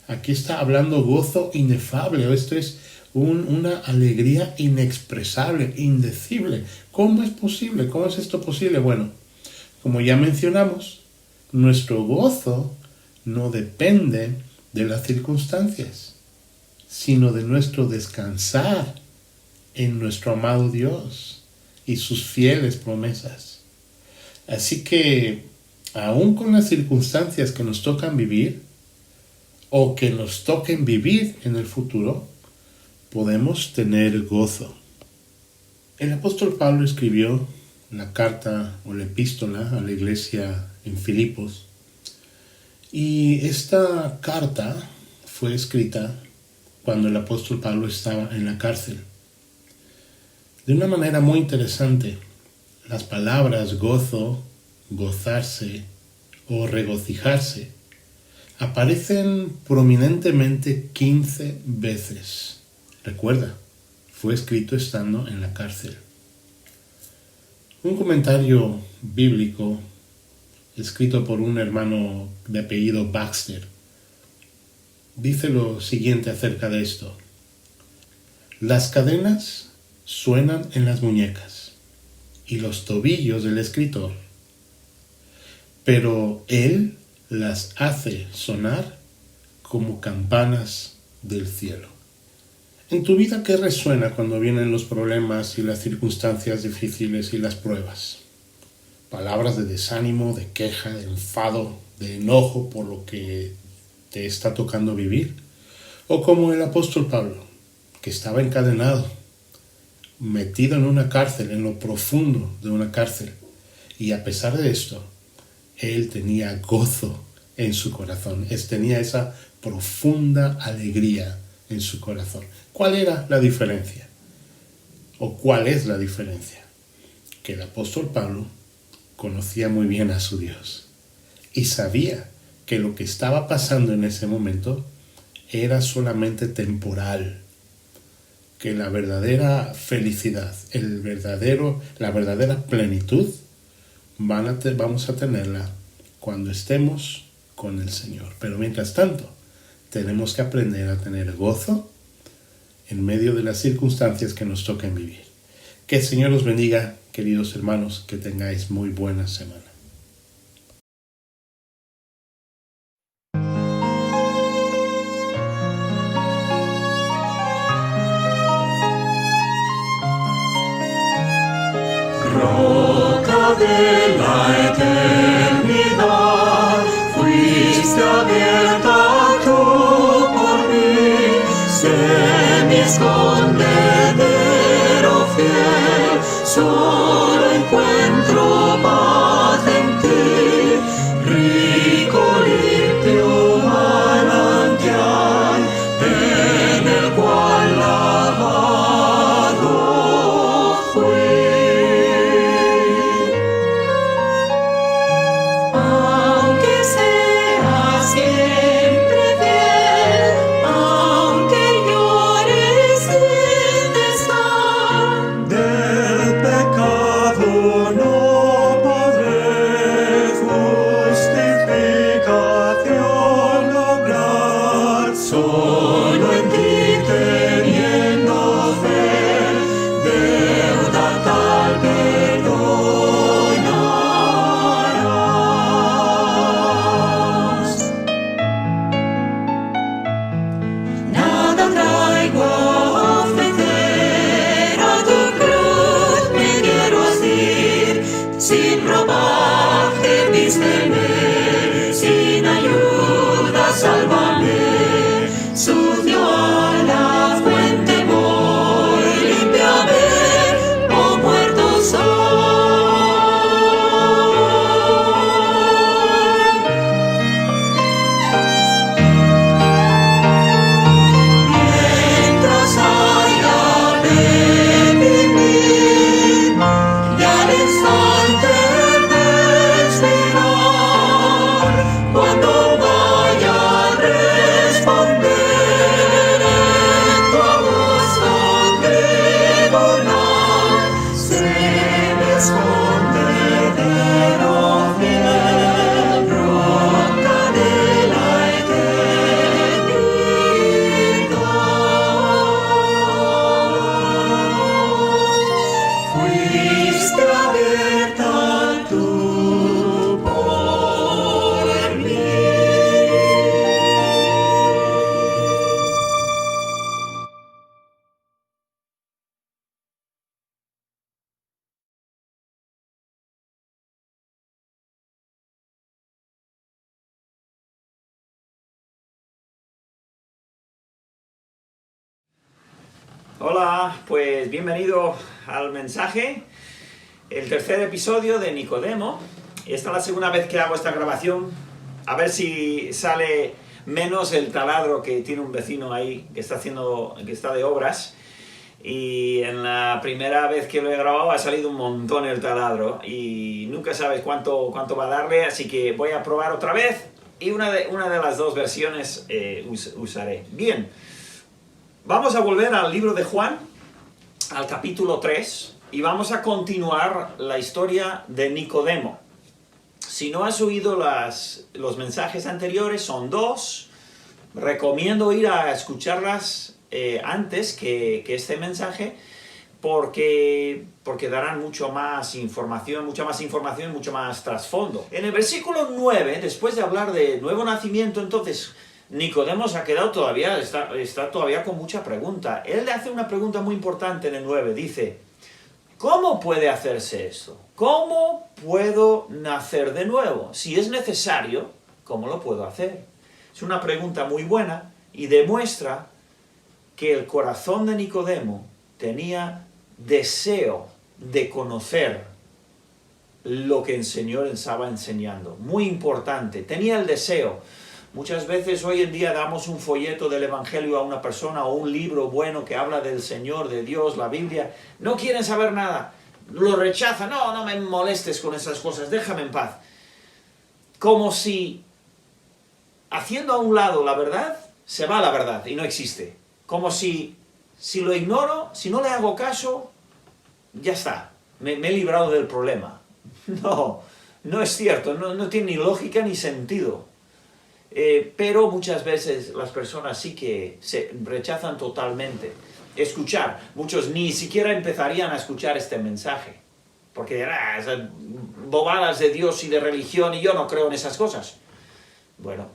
Speaker 13: Aquí está hablando gozo inefable. Esto es una alegría inexpresable, indecible. ¿Cómo es posible? ¿Cómo es esto posible? Bueno, como ya mencionamos, nuestro gozo no depende de las circunstancias, sino de nuestro descansar en nuestro amado Dios y sus fieles promesas. Así que, aun con las circunstancias que nos tocan vivir, o que nos toquen vivir en el futuro, podemos tener gozo. El apóstol Pablo escribió la carta o la epístola a la iglesia en Filipos, y esta carta fue escrita cuando el apóstol Pablo estaba en la cárcel. De una manera muy interesante, las palabras gozo, gozarse o regocijarse aparecen prominentemente 15 veces. Recuerda, fue escrito estando en la cárcel. Un comentario bíblico escrito por un hermano de apellido Baxter dice lo siguiente acerca de esto: las cadenas suenan en las muñecas y los tobillos del escritor, pero él las hace sonar como campanas del cielo. En tu vida, ¿qué resuena cuando vienen los problemas y las circunstancias difíciles y las pruebas? Palabras de desánimo, de queja, de enfado, de enojo por lo que te está tocando vivir. O como el apóstol Pablo, que estaba encadenado, metido en una cárcel, en lo profundo de una cárcel. Y a pesar de esto, él tenía gozo en su corazón. Tenía esa profunda alegría en su corazón. ¿Cuál era la diferencia? ¿O cuál es la diferencia? Que el apóstol Pablo conocía muy bien a su Dios y sabía que lo que estaba pasando en ese momento era solamente temporal, que la verdadera felicidad, la verdadera plenitud vamos a tenerla cuando estemos con el Señor. Pero mientras tanto, tenemos que aprender a tener gozo en medio de las circunstancias que nos toquen vivir. Que el Señor os bendiga, queridos hermanos, que tengáis muy buena semana.
Speaker 2: Roca de la eternidad, fuiste abierta tú por mí, sé mi escondedero fiel, solo encuentro paz en ti, rico, limpio manantial, en el cual lavado fui. Del pecado no podrás fuiste abierta tú por mí.
Speaker 1: Hola, pues bienvenido al mensaje, el tercer episodio de Nicodemo. Esta es la segunda vez que hago esta grabación, a ver si sale menos el taladro que tiene un vecino ahí que está de obras. Y en la primera vez que lo he grabado ha salido un montón el taladro y nunca sabes cuánto va a darle, así que voy a probar otra vez y una de las dos versiones usaré. Bien. Vamos a volver al libro de Juan, al capítulo 3, y vamos a continuar la historia de Nicodemo. Si no has oído los mensajes anteriores, son 2. Recomiendo ir a escucharlas antes que este mensaje, porque darán mucha más información, mucho más trasfondo. En el versículo 9, después de hablar de nuevo nacimiento, entonces Nicodemo se ha quedado todavía, está todavía con mucha pregunta. Él le hace una pregunta muy importante en el 9, dice: ¿cómo puede hacerse esto? ¿Cómo puedo nacer de nuevo? Si es necesario, ¿cómo lo puedo hacer? Es una pregunta muy buena y demuestra que el corazón de Nicodemo tenía deseo de conocer lo que el Señor estaba enseñando. Muy importante, tenía el deseo. Muchas veces hoy en día damos un folleto del Evangelio a una persona o un libro bueno que habla del Señor, de Dios, la Biblia. No quieren saber nada, lo rechazan. No me molestes con esas cosas, déjame en paz. Como si, haciendo a un lado la verdad, se va la verdad y no existe. Como si lo ignoro, si no le hago caso, ya está, me he librado del problema. No es cierto, no tiene ni lógica ni sentido. Pero muchas veces las personas sí que se rechazan totalmente escuchar. Muchos ni siquiera empezarían a escuchar este mensaje, porque dirán: esas bobadas de Dios y de religión, y yo no creo en esas cosas. Bueno,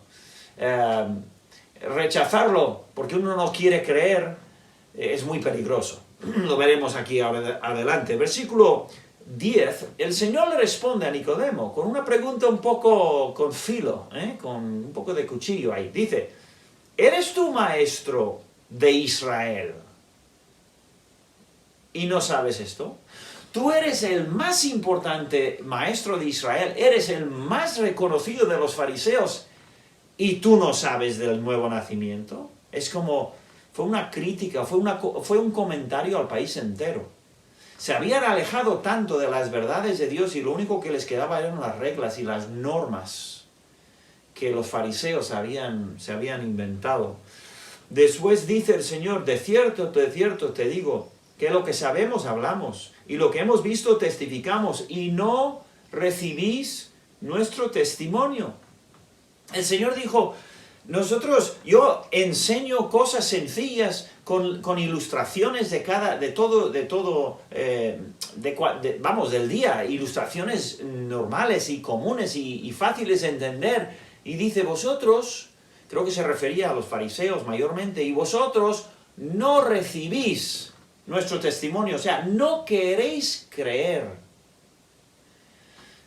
Speaker 1: rechazarlo porque uno no quiere creer es muy peligroso. Lo veremos aquí ahora adelante. Versículo 10, el Señor le responde a Nicodemo con una pregunta un poco con filo, con un poco de cuchillo ahí. Dice: ¿eres tú maestro de Israel y no sabes esto? Tú eres el más importante maestro de Israel, eres el más reconocido de los fariseos y tú no sabes del nuevo nacimiento. Es como, fue una crítica, fue un comentario al país entero. Se habían alejado tanto de las verdades de Dios y lo único que les quedaba eran las reglas y las normas que los fariseos se habían inventado. Después dice el Señor: de cierto te digo, que lo que sabemos hablamos, y lo que hemos visto testificamos, y no recibís nuestro testimonio. El Señor dijo: yo enseño cosas sencillas con ilustraciones del día, ilustraciones normales y comunes y fáciles de entender. Y dice: vosotros, creo que se refería a los fariseos mayormente, y vosotros no recibís nuestro testimonio, o sea, no queréis creer.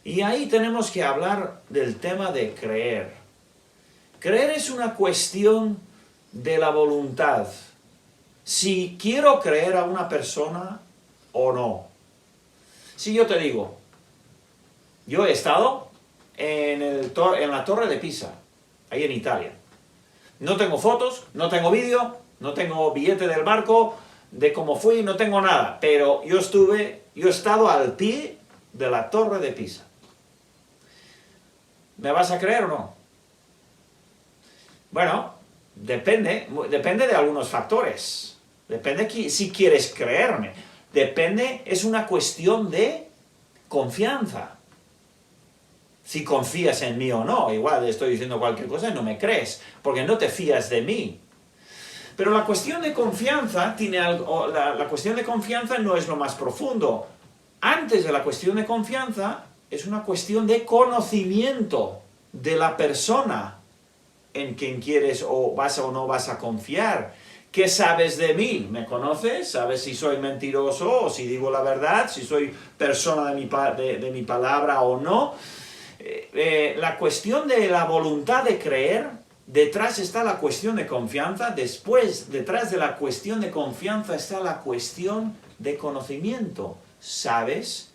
Speaker 1: Y ahí tenemos que hablar del tema de creer. Creer es una cuestión de la voluntad. Si quiero creer a una persona o no. Si yo te digo, yo he estado en la Torre de Pisa, ahí en Italia. No tengo fotos, no tengo vídeo, no tengo billete del barco, de cómo fui, no tengo nada. Pero yo he estado al pie de la Torre de Pisa. ¿Me vas a creer o no? Bueno, depende de algunos factores. Depende si quieres creerme. Es una cuestión de confianza. Si confías en mí o no. Igual estoy diciendo cualquier cosa y no me crees, porque no te fías de mí. Pero la cuestión de confianza la cuestión de confianza no es lo más profundo. antes de la cuestión de confianza, es una cuestión de conocimiento de la persona en quien quieres o vas o no vas a confiar. ¿Qué sabes de mí? ¿Me conoces? ¿Sabes si soy mentiroso o si digo la verdad? ¿Si soy persona de mi palabra o no? La cuestión de la voluntad de creer, detrás está la cuestión de confianza. Después, detrás de la cuestión de confianza está la cuestión de conocimiento. ¿Sabes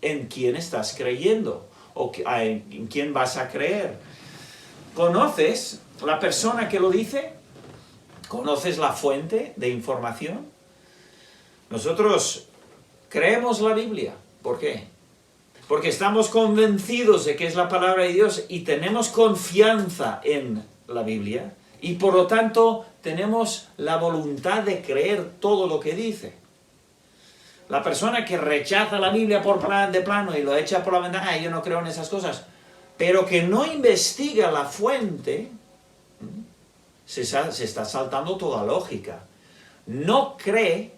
Speaker 1: en quién estás creyendo? ¿O en quién vas a creer? ¿Conoces la persona que lo dice? ¿Conoces la fuente de información? Nosotros creemos la Biblia. ¿Por qué? Porque estamos convencidos de que es la palabra de Dios y tenemos confianza en la Biblia y por lo tanto tenemos la voluntad de creer todo lo que dice. La persona que rechaza la Biblia de plano y lo echa por la ventana, yo no creo en esas cosas, pero que no investiga la fuente, se está saltando toda lógica. No cree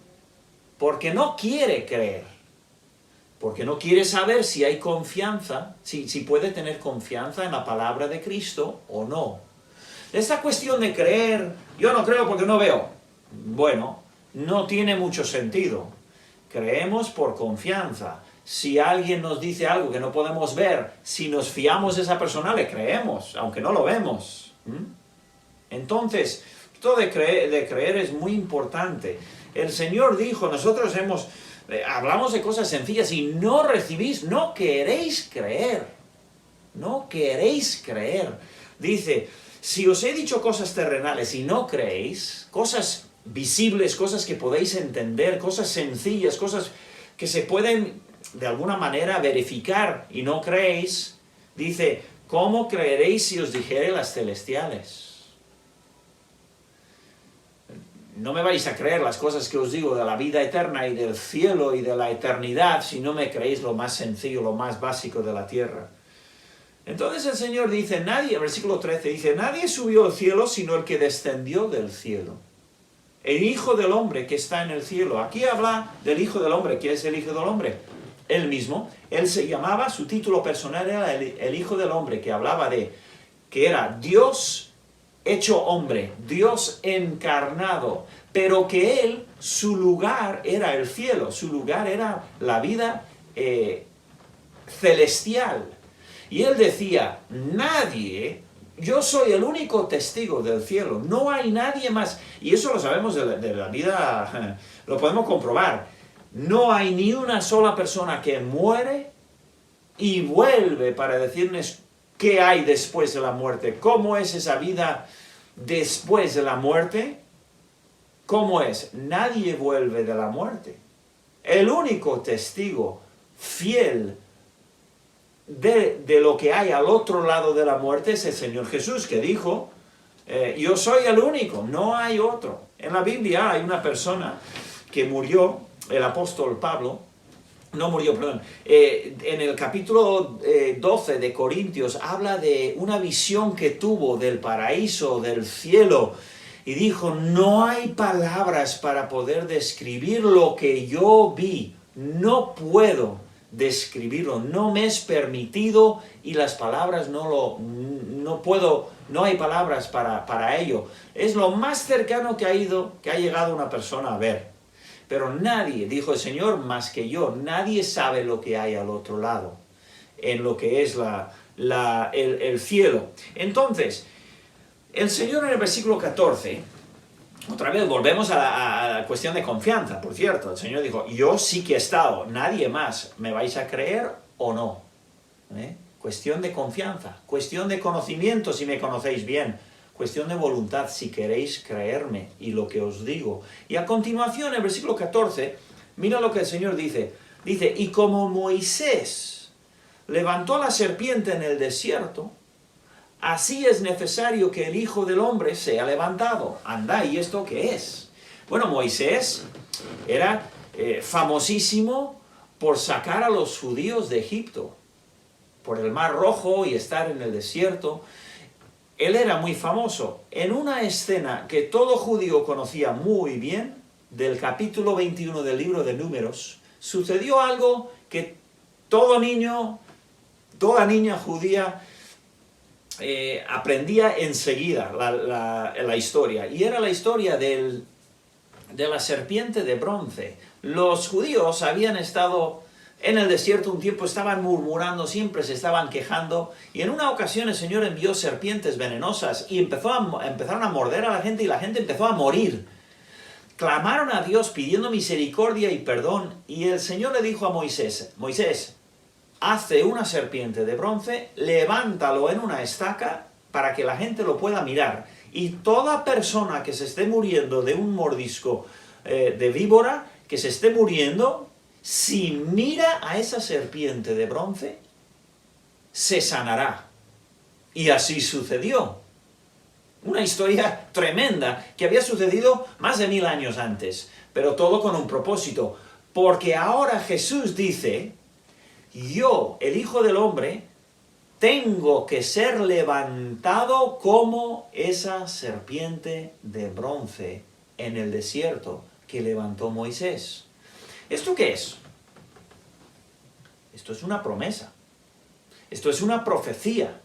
Speaker 1: porque no quiere creer, porque no quiere saber si hay confianza, si puede tener confianza en la palabra de Cristo o no. Esta cuestión de creer, yo no creo porque no veo, bueno, no tiene mucho sentido. Creemos por confianza. Si alguien nos dice algo que no podemos ver, si nos fiamos de esa persona, le creemos, aunque no lo vemos. Entonces, esto de creer es muy importante. El Señor dijo, nosotros hablamos de cosas sencillas y no recibís, no queréis creer. No queréis creer. Dice, si os he dicho cosas terrenales y no creéis, cosas visibles, cosas que podéis entender, cosas sencillas, cosas que se pueden de alguna manera verificar y no creéis, dice, ¿cómo creeréis si os dijere las celestiales? No me vais a creer las cosas que os digo de la vida eterna y del cielo y de la eternidad si no me creéis lo más sencillo, lo más básico de la tierra. Entonces el Señor dice, versículo 13, dice, nadie subió al cielo sino el que descendió del cielo. El Hijo del Hombre que está en el cielo. Aquí habla del Hijo del Hombre. ¿Quién es el Hijo del Hombre? Él mismo. Él se llamaba, su título personal era el Hijo del Hombre, que hablaba que era Dios hecho hombre, Dios encarnado, pero que Él, su lugar era el cielo, su lugar era la vida celestial. Y Él decía, yo soy el único testigo del cielo, no hay nadie más. Y eso lo sabemos de la vida, lo podemos comprobar. No hay ni una sola persona que muere y vuelve para decirnos qué hay después de la muerte. ¿Cómo es esa vida después de la muerte? ¿Cómo es? Nadie vuelve de la muerte. El único testigo fiel de lo que hay al otro lado de la muerte es el Señor Jesús, que dijo, yo soy el único, no hay otro. En la Biblia hay una persona que murió, el apóstol Pablo, en el capítulo 12 de Corintios habla de una visión que tuvo del paraíso, del cielo, y dijo, no hay palabras para poder describir lo que yo vi, no puedo describirlo, no me es permitido y las palabras no hay palabras para ello. Es lo más cercano que ha llegado una persona a ver. Pero nadie, dijo el Señor, más que yo, nadie sabe lo que hay al otro lado, en lo que es el cielo. Entonces, el Señor en el versículo 14, otra vez volvemos a la cuestión de confianza, por cierto. El Señor dijo, yo sí que he estado, nadie más, ¿me vais a creer o no? Cuestión de confianza, cuestión de conocimiento si me conocéis bien. Cuestión de voluntad, si queréis creerme y lo que os digo. Y a continuación, en el versículo 14, mira lo que el Señor dice. Dice, y como Moisés levantó a la serpiente en el desierto, así es necesario que el Hijo del Hombre sea levantado. Anda, ¿y esto qué es? Bueno, Moisés era famosísimo por sacar a los judíos de Egipto, por el Mar Rojo y estar en el desierto. Él era muy famoso. En una escena que todo judío conocía muy bien, del capítulo 21 del libro de Números, sucedió algo que todo niño, toda niña judía aprendía enseguida la historia. Y era la historia de la serpiente de bronce. Los judíos habían estado en el desierto un tiempo, estaban murmurando, siempre se estaban quejando, y en una ocasión el Señor envió serpientes venenosas y empezaron a morder a la gente, y la gente empezó a morir. Clamaron a Dios pidiendo misericordia y perdón, y el Señor le dijo a Moisés, Moisés, hace una serpiente de bronce, levántalo en una estaca para que la gente lo pueda mirar, y toda persona que se esté muriendo de un mordisco de víbora, que se esté muriendo, si mira a esa serpiente de bronce, se sanará. Y así sucedió. Una historia tremenda que había sucedido más de 1000 años antes, pero todo con un propósito. Porque ahora Jesús dice, yo, el Hijo del Hombre, tengo que ser levantado como esa serpiente de bronce en el desierto que levantó Moisés. ¿Esto qué es? Esto es una promesa. Esto es una profecía.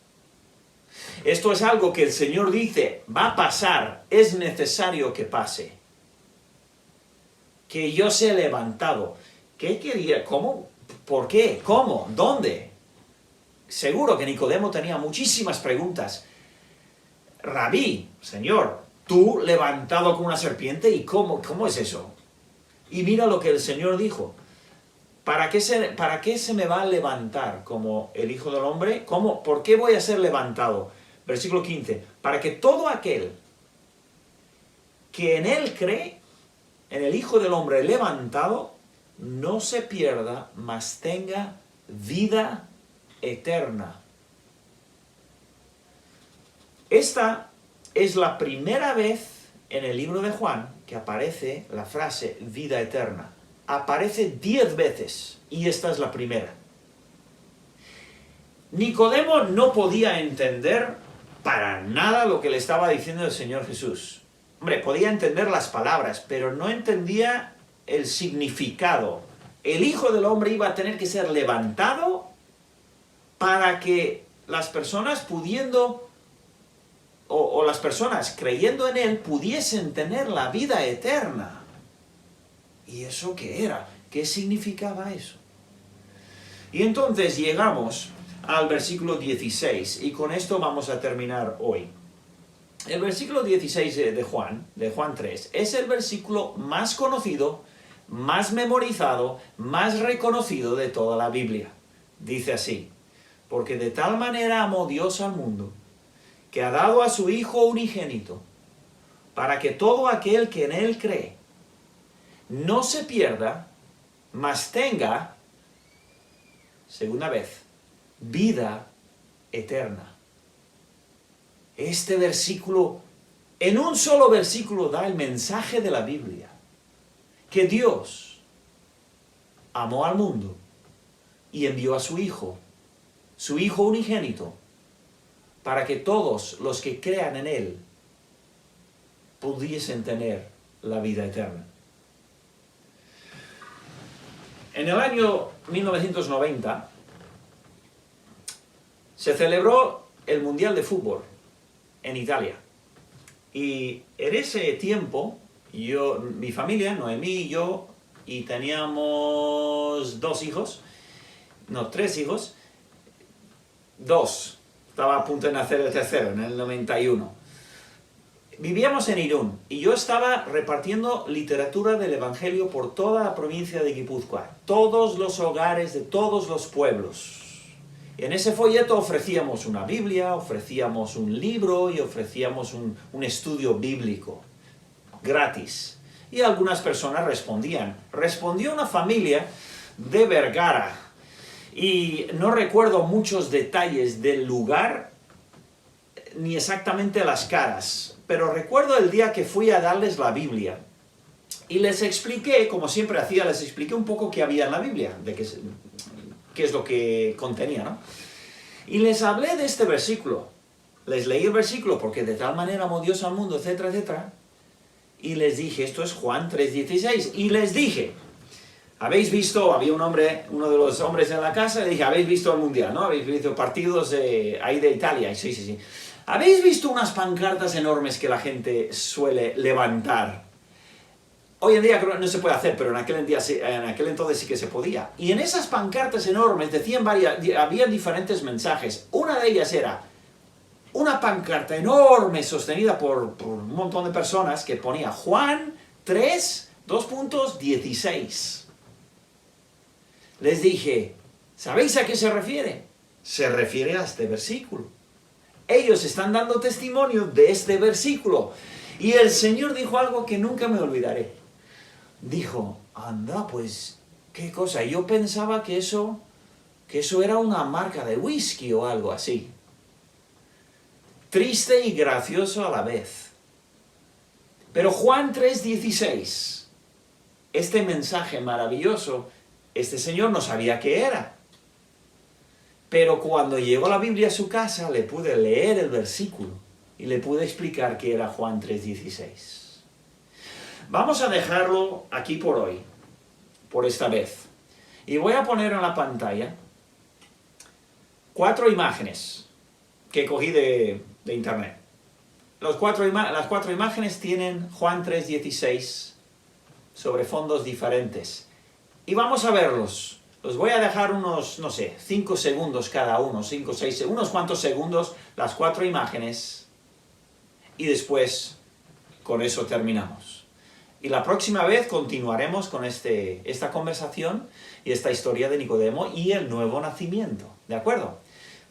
Speaker 1: Esto es algo que el Señor dice, va a pasar, es necesario que pase. Que yo sea levantado. ¿Qué quería? ¿Cómo? ¿Por qué? ¿Cómo? ¿Dónde? Seguro que Nicodemo tenía muchísimas preguntas. Rabí, Señor, tú levantado con una serpiente, ¿y cómo es eso? Y mira lo que el Señor dijo. ¿Para qué se me va a levantar como el Hijo del Hombre? ¿Cómo? ¿Por qué voy a ser levantado? Versículo 15. Para que todo aquel que en Él cree, en el Hijo del Hombre levantado, no se pierda, mas tenga vida eterna. Esta es la primera vez en el libro de Juan que aparece la frase vida eterna. Aparece 10 veces y esta es la primera. Nicodemo no podía entender para nada lo que le estaba diciendo el Señor Jesús. Hombre, podía entender las palabras, pero no entendía el significado. El Hijo del Hombre iba a tener que ser levantado para que las personas pudiendo o las personas creyendo en Él pudiesen tener la vida eterna. ¿Y eso qué era? ¿Qué significaba eso? Y entonces llegamos al versículo 16, y con esto vamos a terminar hoy. El versículo 16 de Juan 3, es el versículo más conocido, más memorizado, más reconocido de toda la Biblia. Dice así, porque de tal manera amó Dios al mundo, que ha dado a su Hijo unigénito, para que todo aquel que en Él cree no se pierda, mas tenga, segunda vez, vida eterna. Este versículo, en un solo versículo, da el mensaje de la Biblia, que Dios amó al mundo y envió a su Hijo unigénito, para que todos los que crean en Él pudiesen tener la vida eterna. En el año 1990 se celebró el Mundial de Fútbol en Italia. Y en ese tiempo, mi familia, Noemí y yo, y teníamos 3 hijos, 2. Estaba a punto de nacer el tercero, en el 91. Vivíamos en Irún y yo estaba repartiendo literatura del Evangelio por toda la provincia de Guipúzcoa, todos los hogares de todos los pueblos. Y en ese folleto ofrecíamos una Biblia, ofrecíamos un libro y ofrecíamos un estudio bíblico, gratis. Y algunas personas respondían. Respondió una familia de Vergara, y no recuerdo muchos detalles del lugar, ni exactamente las caras, pero recuerdo el día que fui a darles la Biblia. Y les expliqué, como siempre hacía, les expliqué un poco qué había en la Biblia, de qué es lo que contenía, ¿no? Y les hablé de este versículo. Les leí el versículo, porque de tal manera amó Dios al mundo, etcétera, etcétera. Y les dije, esto es Juan 3:16. Y les dije, habéis visto, había un hombre, uno de los hombres en la casa, le dije, habéis visto el Mundial, ¿no? Habéis visto partidos ahí de Italia, sí, sí, sí. ¿Habéis visto unas pancartas enormes que la gente suele levantar? Hoy en día creo que no se puede hacer, pero en aquel entonces sí que se podía. Y en esas pancartas enormes decían había diferentes mensajes. Una de ellas era una pancarta enorme sostenida por un montón de personas que ponía Juan 3, 2.16. Les dije, ¿sabéis a qué se refiere? Se refiere a este versículo. Ellos están dando testimonio de este versículo. Y el Señor dijo algo que nunca me olvidaré. Dijo, anda, pues, qué cosa. Yo pensaba que eso era una marca de whisky o algo así. Triste y gracioso a la vez. Pero Juan 3.16, este mensaje maravilloso, este señor no sabía qué era. Pero cuando llegó la Biblia a su casa, le pude leer el versículo y le pude explicar que era Juan 3.16. Vamos a dejarlo aquí por hoy, por esta vez. Y voy a poner en la pantalla 4 imágenes que cogí de internet. Las cuatro imágenes tienen Juan 3.16 sobre fondos diferentes. Y vamos a verlos. Los voy a dejar unos, no sé, 5 segundos cada uno, 5 o 6, unos cuantos segundos, las 4 imágenes. Y después, con eso terminamos. Y la próxima vez continuaremos con esta conversación y esta historia de Nicodemo y el nuevo nacimiento. ¿De acuerdo?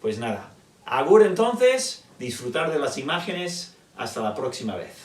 Speaker 1: Pues nada, agur entonces, disfrutar de las imágenes, hasta la próxima vez.